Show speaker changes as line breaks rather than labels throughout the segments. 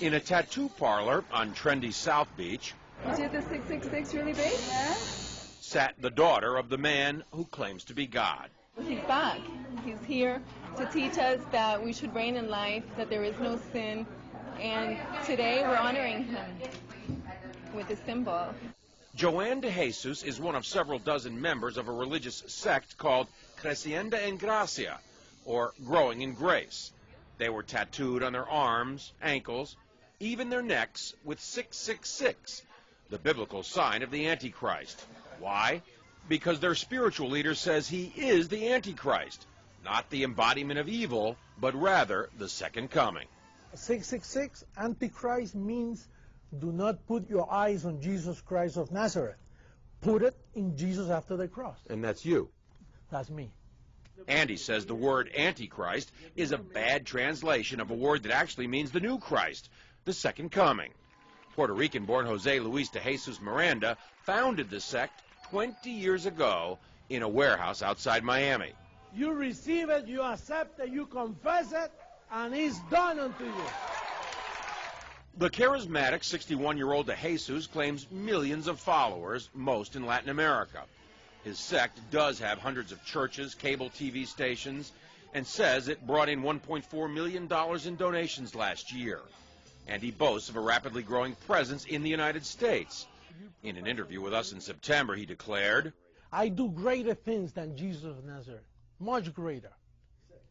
In a tattoo parlor on trendy South Beach,
You did the 666 really big? Yeah.
sat the daughter of the man who claims to be God.
He's back. He's here to teach us that we should reign in life, that there is no sin, and today we're honoring him with this symbol.
Joanne de Jesus is one of several dozen members of a religious sect called Creciendo en Gracia, or Growing in Grace. They were tattooed on their arms, ankles, even their necks with 666, the biblical sign of the Antichrist. Why? Because their spiritual leader says he is the Antichrist, not the embodiment of evil, but rather the second coming.
666, Antichrist, means do not put your eyes on Jesus Christ of Nazareth. Put it in Jesus after the cross.
And that's you.
That's me.
Andy says the word Antichrist is a bad translation of a word that actually means the new Christ, the second coming. Puerto Rican-born Jose Luis de Jesus Miranda founded the sect 20 years ago in a warehouse outside Miami.
You receive it, you accept it, you confess it, and it's done unto you.
The charismatic 61-year-old de Jesus claims millions of followers, most in Latin America. His sect does have hundreds of churches, cable TV stations, and says it brought in $1.4 million in donations last year. And he boasts of a rapidly growing presence in the United States. In an interview with us in September, he declared,
I do greater things than Jesus of Nazareth, much greater.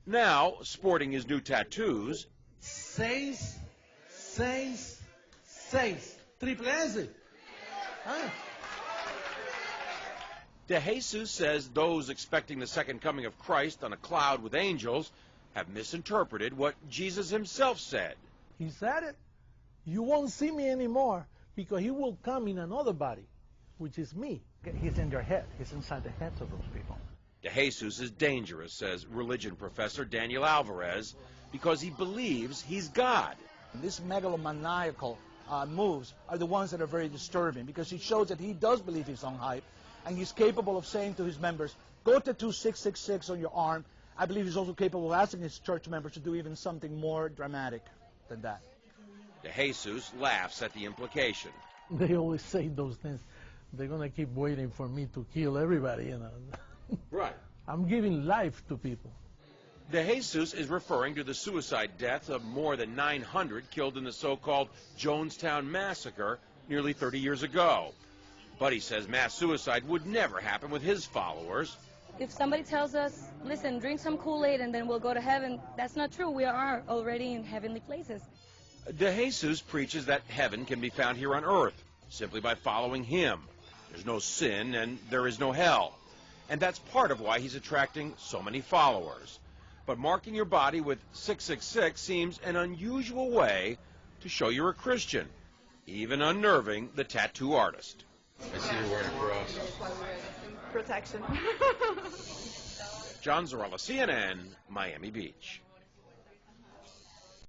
Now, sporting his new tattoos,
666, triple S. Huh?
de Jesus says those expecting the second coming of Christ on a cloud with angels have misinterpreted what Jesus himself said.
He said it. You won't see me anymore because he will come in another body, which is me.
He's in their head. He's inside the heads of those people.
De Jesus is dangerous, says religion professor Daniel Alvarez, because he believes he's God.
These megalomaniacal moves are the ones that are very disturbing because it shows that he does believe his own hype, and he's capable of saying to his members, go tattoo 666 on your arm. I believe he's also capable of asking his church members to do even something more dramatic than that.
De Jesus laughs at the implication.
They always say those things. They're going to keep waiting for me to kill everybody, you know.
Right.
I'm giving life to people.
De Jesus is referring to the suicide deaths of more than 900 killed in the so-called Jonestown massacre nearly 30 years ago. But he says mass suicide would never happen with his followers.
If somebody tells us, listen, drink some Kool-Aid and then we'll go to heaven, that's not true. We are already in heavenly places.
De Jesus preaches that heaven can be found here on earth simply by following him. There's no sin and there is no hell. And that's part of why he's attracting so many followers. But marking your body with 666 seems an unusual way to show you're a Christian, even unnerving the tattoo artist.
I see you're wearing a cross.
Protection.
John Zarella, CNN, Miami Beach.